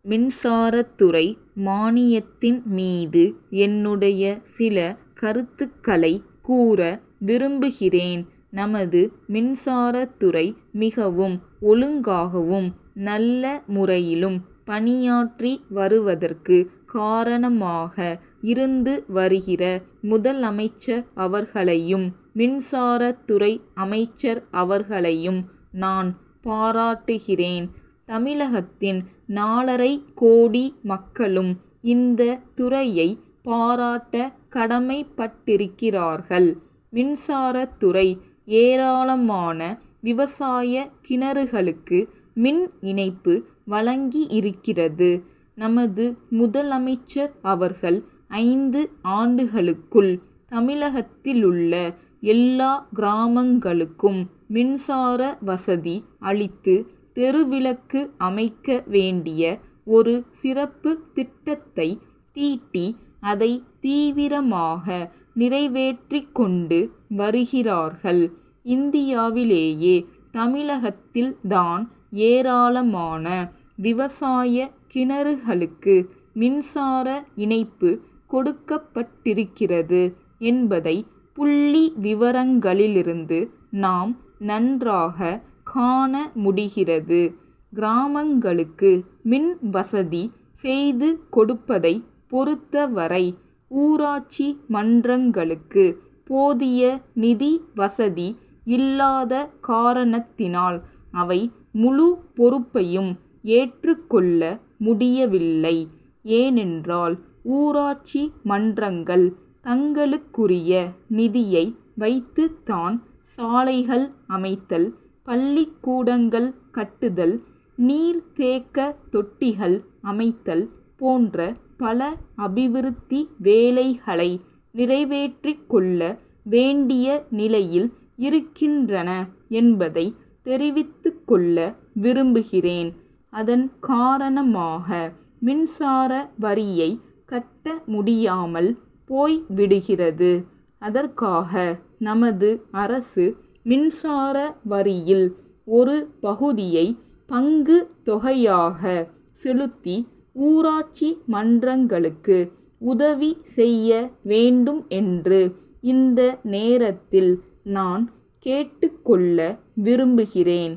மின்சாரத்துறை மானியத்தின் மீது என்னுடைய சில கருத்துக்களை கூற விரும்புகிறேன். நமது மின்சாரத்துறை மிகவும் ஒழுங்காகவும் நல்ல முறையிலும் பணியாற்றி வருவதற்கு காரணமாக இருந்து வருகிற முதலமைச்சர் அவர்களையும் மின்சாரத்துறை அமைச்சர் அவர்களையும் நான் பாராட்டுகிறேன். தமிழகத்தின் 4.5 கோடி மக்களும் இந்த துறையை பாராட்ட கடமைப்பட்டிருக்கிறார்கள். மின்சாரத்துறை ஏராளமான விவசாய கிணறுகளுக்கு மின் இணைப்பு வழங்கி இருக்கிறது. நமது முதலமைச்சர் அவர்கள் 5 ஆண்டுகளுக்குள் தமிழகத்திலுள்ள எல்லா கிராமங்களுக்கும் மின்சார வசதி அளித்து தெருவிளக்கு அமைக்க வேண்டிய ஒரு சிறப்பு திட்டத்தை தீட்டி அதை தீவிரமாக நிறைவேற்றிக் கொண்டு வருகிறார்கள். இந்தியாவிலேயே தமிழகத்தில்தான் ஏராளமான விவசாய கிணறுகளுக்கு மின்சார இணைப்பு கொடுக்கப்பட்டிருக்கிறது என்பதை புள்ளி விவரங்களிலிருந்து நாம் நன்றாக காண முடிகிறது. கிராமங்களுக்கு மின் வசதி செய்து கொடுப்பதை பொறுத்தவரை ஊராட்சி மன்றங்களுக்கு போதிய நிதி வசதி இல்லாத காரணத்தினால் அவை முழு பொறுப்பையும் ஏற்றுக்கொள்ள முடியவில்லை. ஏனென்றால் ஊராட்சி மன்றங்கள் தங்களுக்குரிய நிதியை வைத்துத்தான் சாலைகள் அமைத்தல், பள்ளிக்கூடங்கள் கட்டுதல், நீர்த்தேக்க தொட்டிகள் அமைத்தல் போன்ற பல அபிவிருத்தி வேலைகளை நிறைவேற்றிக் கொள்ள வேண்டிய நிலையில் இருக்கின்றன என்பதை தெரிவித்துக் கொள்ள விரும்புகிறேன். அதன் காரணமாக மின்சார வரியை கட்ட முடியாமல் போய்விடுகிறது. அதற்காக நமது அரசு மின்சார வரியில் ஒரு பகுதியை பங்கு தொகையாக செலுத்தி ஊராட்சி மன்றங்களுக்கு உதவி செய்ய வேண்டும் என்று இந்த நேரத்தில் நான் கேட்டுக்கொள்ள விரும்புகிறேன்.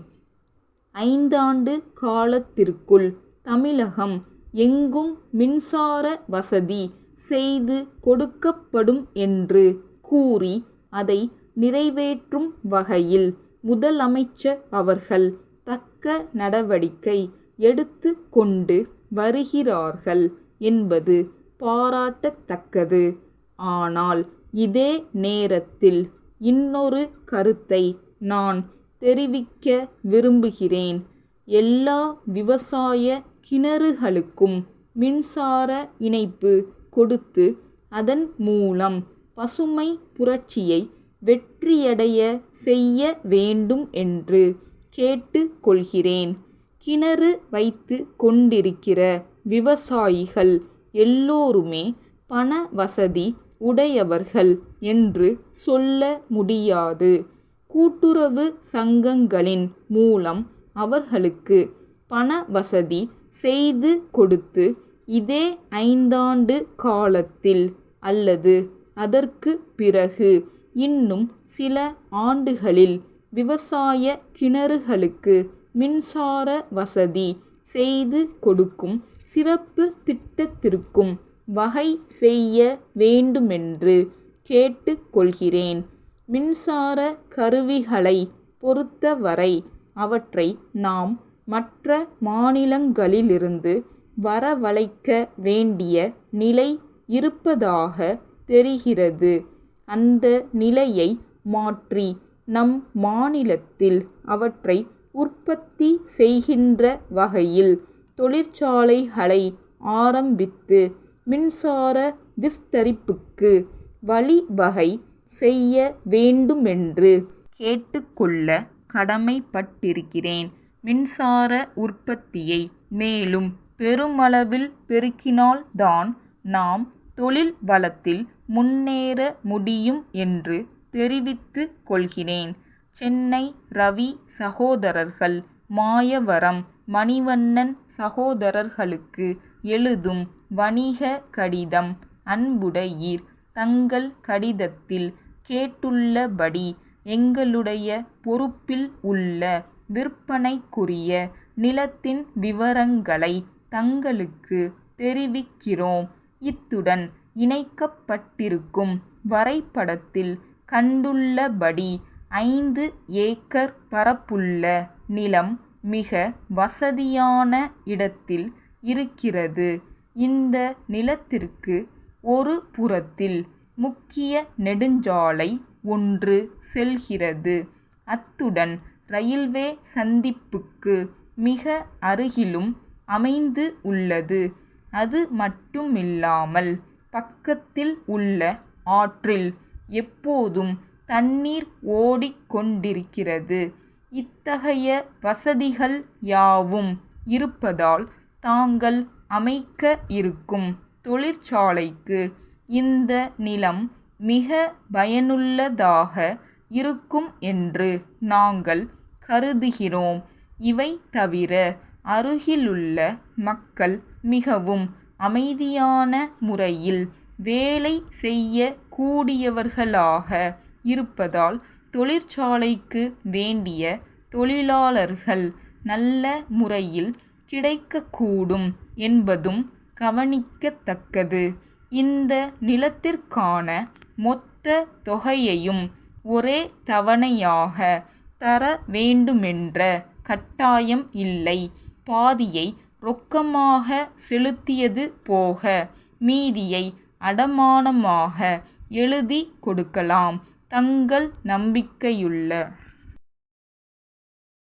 5 ஆண்டு காலத்திற்குள் தமிழகம் எங்கும் மின்சார வசதி செய்து கொடுக்கப்படும் என்று கூறி அதை நிறைவேற்றும் வகையில் முதலமைச்சர் அவர்கள் தக்க நடவடிக்கை எடுத்து கொண்டு வருகிறார்கள் என்பது பாராட்டத்தக்கது. ஆனால் இதே நேரத்தில் இன்னொரு கருத்தை நான் தெரிவிக்க விரும்புகிறேன். எல்லா விவசாய கிணறுகளுக்கும் மின்சார இணைப்பு கொடுத்து அதன் மூலம் பசுமை புரட்சியை வெற்றியடைய செய்ய வேண்டும் என்று கேட்டுக்கொள்கிறேன். கிணறு வைத்து கொண்டிருக்கிற விவசாயிகள் எல்லோருமே பண வசதி உடையவர்கள் என்று சொல்ல முடியாது. கூட்டுறவு சங்கங்களின் மூலம் அவர்களுக்கு பண வசதி செய்து கொடுத்து இதே 5 ஆண்டு காலத்தில் அல்லது அதற்கு பிறகு இன்னும் சில ஆண்டுகளில் விவசாய கிணறுகளுக்கு மின்சார வசதி செய்து கொடுக்கும் சிறப்பு திட்டத்திற்கும் வகை செய்ய வேண்டுமென்று கேட்டுக்கொள்கிறேன். மின்சார கருவிகளை பொறுத்தவரை அவற்றை நாம் மற்ற மாநிலங்களிலிருந்து வரவழைக்க வேண்டிய நிலை இருப்பதாக தெரிகிறது. அந்த நிலையை மாற்றி நம் மாநிலத்தில் அவற்றை உற்பத்தி செய்கின்ற வகையில் தொழிற்சாலைகளை ஆரம்பித்து மின்சார விஸ்தரிப்புக்கு வழிவகை செய்ய வேண்டுமென்று கேட்டுக்கொள்ள கடமைப்பட்டிருக்கிறேன். மின்சார உற்பத்தியை மேலும் பெருமளவில் பெருக்கினால்தான் நாம் தொழில் வளத்தில் முன்னேற முடியும் என்று தெரிவித்துக் கொள்கிறேன். சென்னை ரவி சகோதரர்கள் மாயவரம் மணிவண்ணன் சகோதரர்களுக்கு எழுதும் வணிக கடிதம். அன்புடையீர், தங்கள் கடிதத்தில் கேட்டுள்ளபடி எங்களுடைய பொறுப்பில் உள்ள விற்பனைக்குரிய நிலத்தின் விவரங்களை தங்களுக்கு தெரிவிக்கிறோம். இத்துடன் இணைக்கப்பட்டிருக்கும் வரைபடத்தில் கண்டுள்ளபடி 5 ஏக்கர் பரப்புள்ள நிலம் மிக வசதியான இடத்தில் இருக்கிறது. இந்த நிலத்திற்கு ஒரு புறத்தில் முக்கிய நெடுஞ்சாலை ஒன்று செல்கிறது. அத்துடன் ரயில்வே சந்திப்புக்கு மிக அருகிலும் அமைந்து உள்ளது. அது மட்டுமில்லாமல் பக்கத்தில் உள்ள ஆற்றில் எப்போதும் தண்ணீர் ஓடிக்கொண்டிருக்கிறது. இத்தகைய வசதிகள் யாவும் இருப்பதால் தாங்கள் அமைக்க இருக்கும் தொழிற்சாலைக்கு இந்த நிலம் மிக பயனுள்ளதாக இருக்கும் என்று நாங்கள் கருதுகிறோம். இவை தவிர அருகிலுள்ள மக்கள் மிகவும் அமைதியான முறையில் வேலை செய்ய கூடியவர்களாக இருப்பதால் தொழிற்சாலைக்கு வேண்டிய தொழிலாளர்கள் நல்ல முறையில் கிடைக்கக்கூடும் என்பதும் கவனிக்கத்தக்கது. இந்த நிலத்திற்கான மொத்த தொகையையும் ஒரே தவணையாக தர வேண்டுமென்ற கட்டாயம் இல்லை. பாதியை ரொக்கமாக செலுத்தியது போக மீதியை அடமானமாக எழுதி கொடுக்கலாம். தங்கள் நம்பிக்கையுள்ள